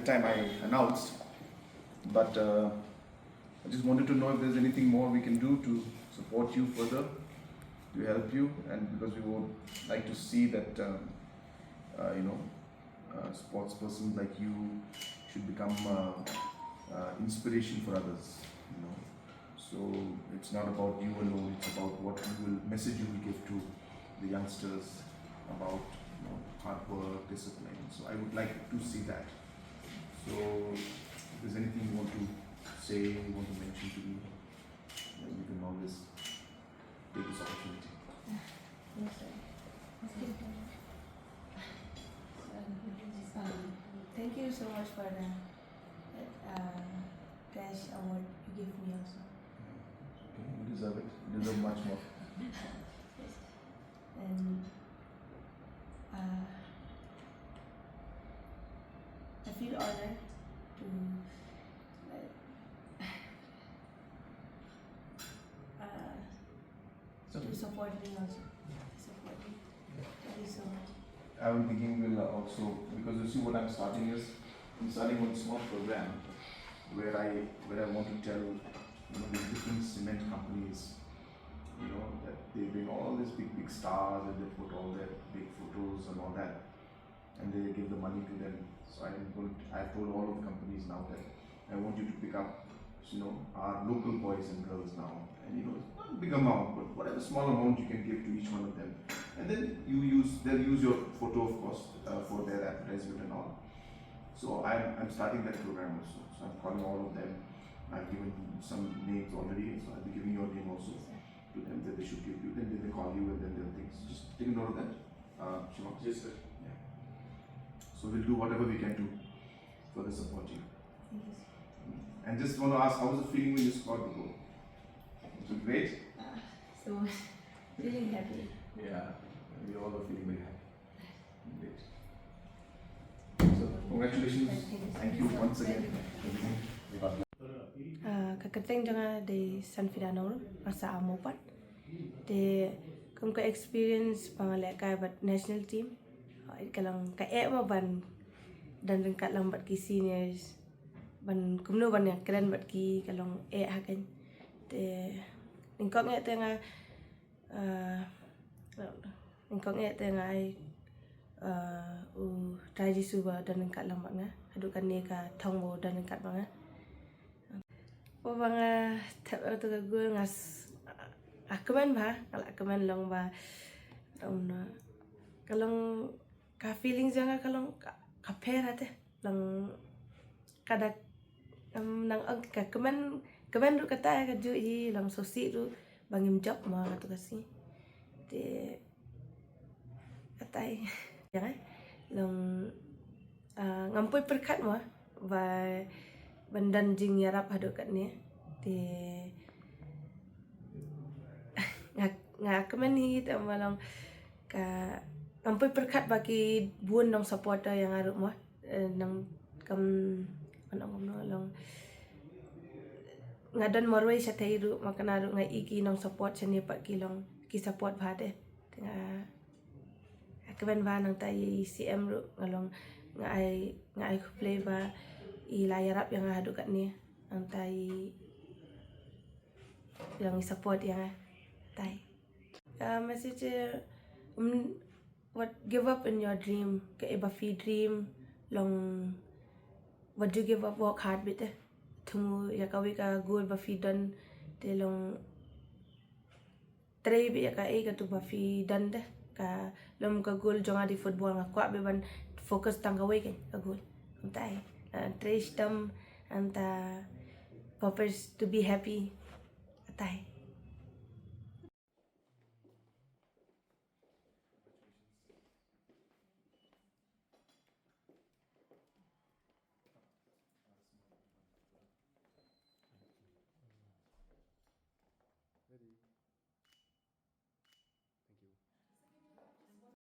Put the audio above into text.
time I announced. But I just wanted to know if there's anything more we can do to support you further, to help you, and because we would like to see that sports person like you should become inspiration for others. So it's not about you alone, it's about what message you will give to the youngsters about hard work, discipline. So I would like to see that. So if there's anything you want to say, you want to mention to me, then you can always take this opportunity. Yes, sir. Thank you so much for the cash award you gave me also. Okay, you deserve it. You deserve much more. Yes. And I feel honored to support me also. Support me. Thank you so much. I'm thinking we'll also, because you see what I'm starting one small program where I want to tell the different cement companies, that they bring all these big stars and they put all their big photos and all that, and they give the money to them. So I've told all of the companies now that I want you to pick up our local boys and girls now, and not a big amount, but whatever small amount you can give to each one of them, and then they'll use your photo, of course, for their advertisement and all. So I'm starting that program also. So I'm calling all of them. I've given some names already, so I'll be giving your name also to them that they should give you. Then they call you and then they'll think. So just take note of that. Shiva? Yes, sir. Yeah. So we'll do whatever we can to further support you. Thank you. And just want to ask, how was the feeling when you scored the goal? Was it great? So feeling happy. Yeah, we all are feeling very happy. Great. So congratulations. Thank you once again. Kakateng jangan di Sanfida Nongrum masa amopat. De kamu ke experience pangalek kai bat national team. Kalang kai ma ban dan kat lambat ki seniors ban kumno ban yang keren bat ki kalong hakan. De ningkok ngai tengah ningkok ngai tengah traji suba dan kat lambat nga adukan ni ka thongbo dan kat banga. Banga tap tu ka gue ngas akaman ba akaman long ba kalong ka feelings yang kalong ka pera te lang kada nang ang ka kaman ru kata ka ju hi lang sosi ru bangim job ma tu kasi te katai jangan lang ngampoy perkat ma ba bandan jingïarap hadok kat ni di ngak kemen hi ta malang ka ampai perkat bagi buon dong supporter yang aruk mah nang kam anong long ngadan morway sa tairu makan aruk ngai iki nong support seni pak kilong ki support bhade kemen ba nang tai CM ru ngalong ngai play ba jingïarap yang ada kat ni antai yang support yang tai message what give up in your dream ke bafi dream long what do you give up work hard bit thumu ya ka goal bafi dan te long tray bi ya ka tu bafi dan de ka lom ka goal jonga di football nga kwa be ban focus tangga we ka goal antai trace them and purpose to be happy. Atay.